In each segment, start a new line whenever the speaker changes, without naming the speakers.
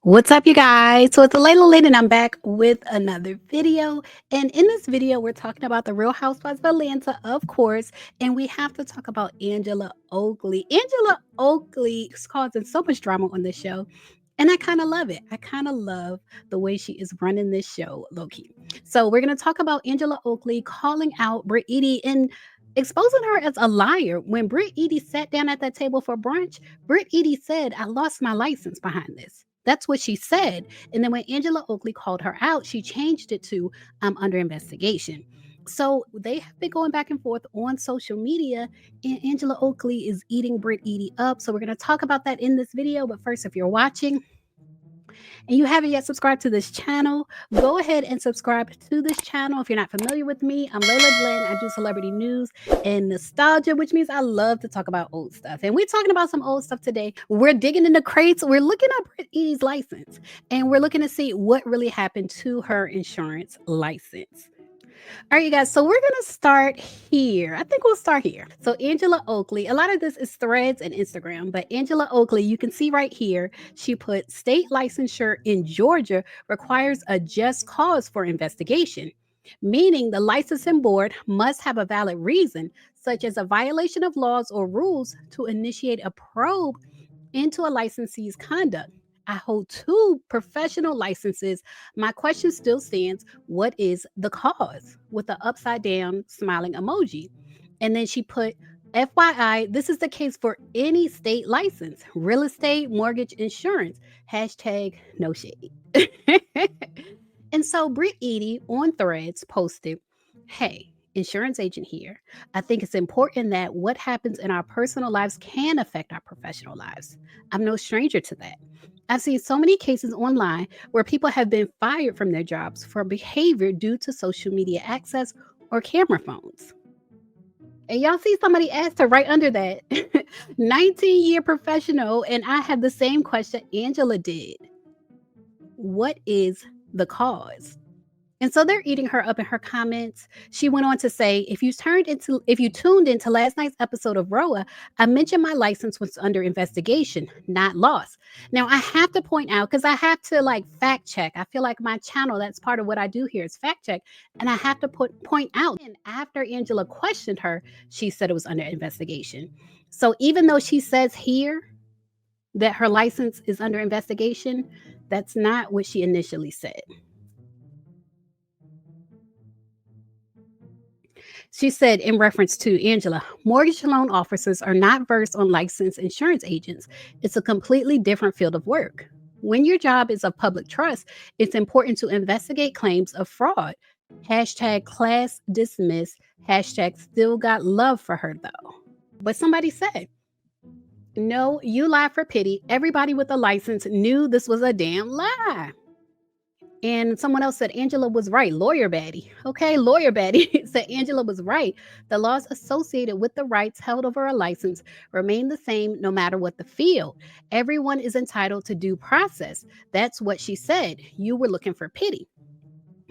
What's up, you guys? So it's Layla Lynn, and I'm back with another video. And in this video, we're talking about the Real Housewives of Atlanta, of course. And we have to talk about Angela Oakley. Angela Oakley is causing so much drama on this show. And I kind of love it. I kind of love the way she is running this show, low key. So we're going to talk about Angela Oakley calling out Britt Eady and exposing her as a liar. When Britt Eady sat down at that table for brunch, Britt Eady said, "I lost my license behind this." That's what she said. And then when Angela Oakley called her out, she changed it to "I'm under investigation." So they have been going back and forth on social media, and Angela Oakley is eating Britt Eady up. So we're going to talk about that in this video. But first, if you're watching and you haven't yet subscribed to this channel, go ahead and subscribe to this channel. If you're not familiar with me, I'm Layla Glenn. I do celebrity news and nostalgia, which means I love to talk about old stuff. And we're talking about some old stuff today. We're digging in the crates. We're looking at Britt Eady's license, and we're looking to see what really happened to her insurance license. All right, you guys, so we're going to start here. I think we'll start here. So Angela Oakley, a lot of this is Threads and Instagram, but Angela Oakley, you can see right here, she put state licensure in Georgia requires a just cause for investigation, meaning the licensing board must have a valid reason, such as a violation of laws or rules, to initiate a probe into a licensee's conduct. I hold 2 professional licenses. My question still stands. What is the cause? With the upside down smiling emoji. And then she put, FYI, this is the case for any state license, real estate, mortgage, insurance. Hashtag no shade. And so Britt Eady on Threads posted, "Hey, insurance agent here. I think it's important that what happens in our personal lives can affect our professional lives. I'm no stranger to that. I've seen so many cases online where people have been fired from their jobs for behavior due to social media access or camera phones." And y'all see somebody asked her right under that, 19-year professional, and I had the same question Angela did. What is the cause? And so they're eating her up in her comments. She went on to say, if you tuned into last night's episode of RHOA, I mentioned my license was under investigation, not lost. Now I have to point out, because I have to fact check. I feel like my channel, that's part of what I do here is fact check. And I have to point out, and after Angela questioned her, she said it was under investigation. So even though she says here that her license is under investigation, that's not what she initially said. She said, in reference to Angela, mortgage loan officers are not versed on licensed insurance agents. It's a completely different field of work. When your job is of public trust, it's important to investigate claims of fraud. Hashtag class dismissed. Hashtag still got love for her though. But somebody said, no, you lie for pity. Everybody with a license knew this was a damn lie. And someone else said Angela was right. Lawyer baddie. Okay, lawyer baddie said Angela was right. The laws associated with the rights held over a license remain the same no matter what the field. Everyone is entitled to due process. That's what she said. You were looking for pity.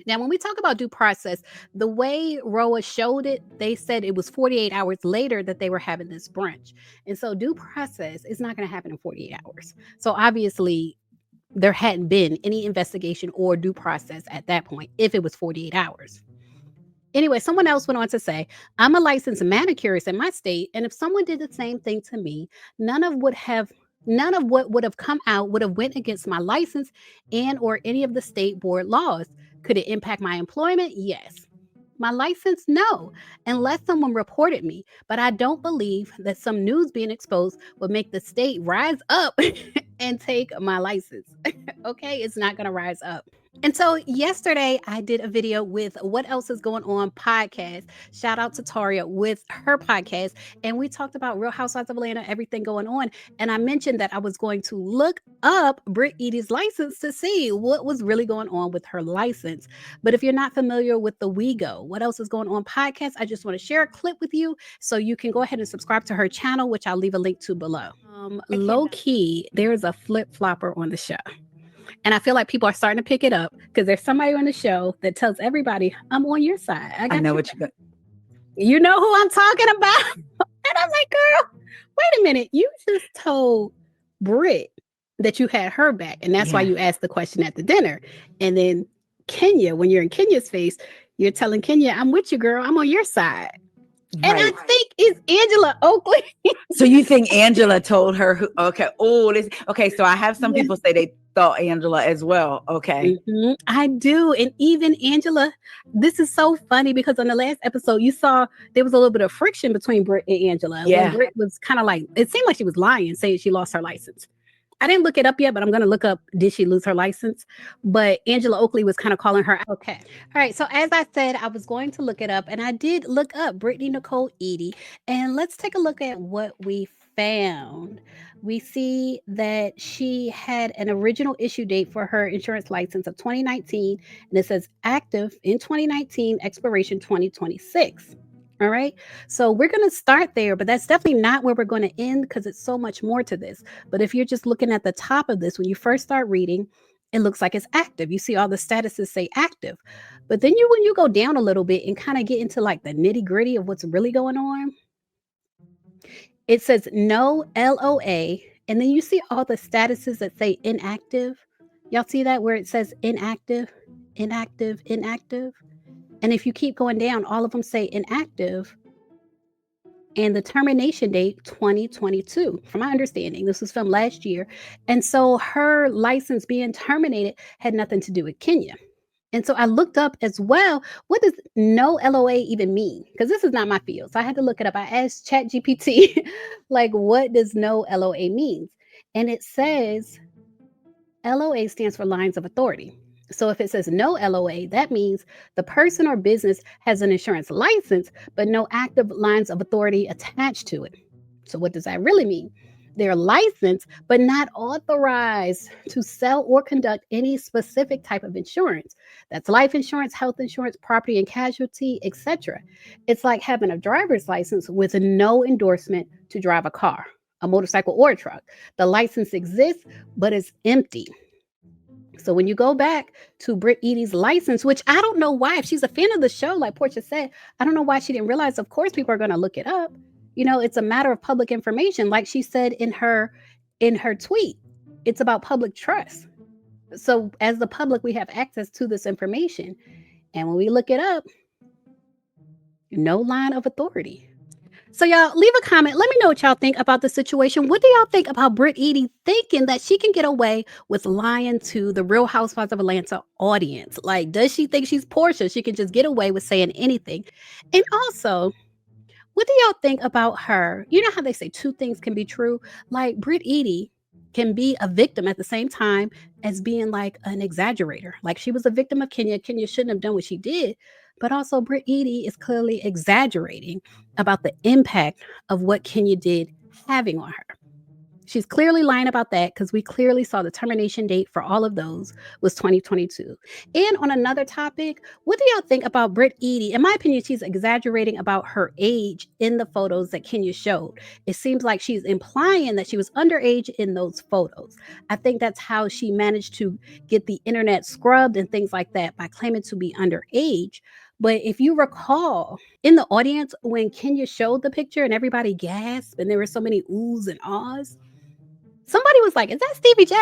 Now, when we talk about due process, the way RHOA showed it, they said it was 48 hours later that they were having this brunch. And so due process is not going to happen in 48 hours. So obviously, there hadn't been any investigation or due process at that point if it was 48 hours. Anyway, someone else went on to say, I'm a licensed manicurist in my state, and if someone did the same thing to me, none of what would have come out would have went against my license and or any of the state board laws. Could it impact my employment? Yes. My license? No, unless someone reported me. But I don't believe that some news being exposed would make the state rise up and take my license. Okay, it's not going to rise up. And so yesterday I did a video with What Else Is Going On podcast. Shout out to Taria with her podcast. And we talked about Real Housewives of Atlanta, everything going on. And I mentioned that I was going to look up Britt Eady's license to see what was really going on with her license. But if you're not familiar with the We Go, What Else Is Going On podcast, I just want to share a clip with you so you can go ahead and subscribe to her channel, which I'll leave a link to below. Low key, there is a flip flopper on the show. And I feel like people are starting to pick it up because there's somebody on the show that tells everybody, I'm on your side.
I know what you got.
You know who I'm talking about? And I'm like, girl, wait a minute. You just told Britt that you had her back. And that's why
Yeah.
you asked the question at the dinner. And then Kenya, when you're in Kenya's face, you're telling Kenya, I'm with you, girl. I'm on your side. And I
Right.
think it's Angela Oakley.
So you think Angela told her who? Okay. Oh, this. Okay. So I have some
Yeah.
people say they thought Angela as well. Okay.
I do. And even Angela, this is so funny because on the last episode, you saw there was a little bit of friction between Britt and Angela when
Yeah.
Britt was kind of like, it seemed like she was lying, saying she lost her license. I didn't look it up yet, but I'm going to look up, did she lose her license? But Angela Oakley was kind of calling her out. Okay. All right. So as I said, I was going to look it up, and I did look up Brittany Nicole Eady. And let's take a look at what we found. We see that she had an original issue date for her insurance license of 2019, and it says active in 2019, expiration 2026. All right. So we're going to start there, but that's definitely not where we're going to end because it's so much more to this. But if you're just looking at the top of this, when you first start reading, it looks like it's active. You see all the statuses say active. But then when you go down a little bit and kind of get into like the nitty gritty of what's really going on, it says no LOA. And then you see all the statuses that say inactive. Y'all see that where it says inactive, inactive, inactive? And if you keep going down, all of them say inactive. And the termination date 2022 from my understanding, this was from last year. And so her license being terminated had nothing to do with Kenya. And so I looked up as well, what does no LOA even mean? Because this is not my field. So I had to look it up. I asked ChatGPT, like, what does no LOA means? And it says LOA stands for lines of authority. So if it says no LOA, that means the person or business has an insurance license, but no active lines of authority attached to it. So what does that really mean? They're licensed, but not authorized to sell or conduct any specific type of insurance. That's life insurance, health insurance, property and casualty, etc. It's like having a driver's license with no endorsement to drive a car, a motorcycle, or a truck. The license exists, but it's empty. So when you go back to Britt Eady's license, which I don't know why, if she's a fan of the show, like Portia said, I don't know why she didn't realize. Of course, people are going to look it up. You know, it's a matter of public information, like she said in her tweet. It's about public trust. So as the public, we have access to this information, and when we look it up, no line of authority. So y'all leave a comment. Let me know what y'all think about the situation. What do y'all think about Britt Eady thinking that she can get away with lying to the Real Housewives of Atlanta audience? Like, does she think she's Portia? She can just get away with saying anything. And also, what do y'all think about her? You know how they say two things can be true? Like Britt Eady can be a victim at the same time as being like an exaggerator. Like she was a victim of Kenya. Kenya shouldn't have done what she did. But also Britt Eady is clearly exaggerating about the impact of what Kenya did having on her. She's clearly lying about that because we clearly saw the termination date for all of those was 2022. And on another topic, what do y'all think about Britt Eady? In my opinion, she's exaggerating about her age in the photos that Kenya showed. It seems like she's implying that she was underage in those photos. I think that's how she managed to get the internet scrubbed and things like that by claiming to be underage. But if you recall, in the audience, when Kenya showed the picture and everybody gasped and there were so many oohs and ahs, somebody was like, is that Stevie J?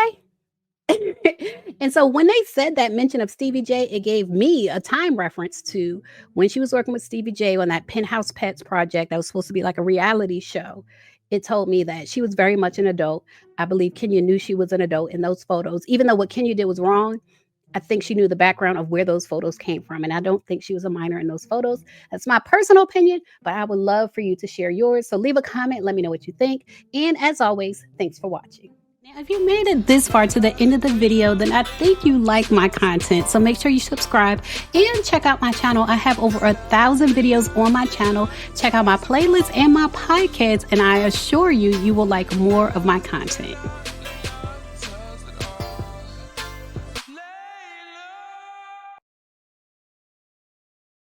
And so when they said that mention of Stevie J, it gave me a time reference to when she was working with Stevie J on that Penthouse Pets project that was supposed to be like a reality show. It told me that she was very much an adult. I believe Kenya knew she was an adult in those photos. Even though what Kenya did was wrong, I think she knew the background of where those photos came from. And I don't think she was a minor in those photos. That's my personal opinion, but I would love for you to share yours. So leave a comment. Let me know what you think. And as always, thanks for watching. Now, if you made it this far to the end of the video, then I think you like my content. So make sure you subscribe and check out my channel. I have over 1,000 videos on my channel. Check out my playlist and my podcast, and I assure you, you will like more of my content.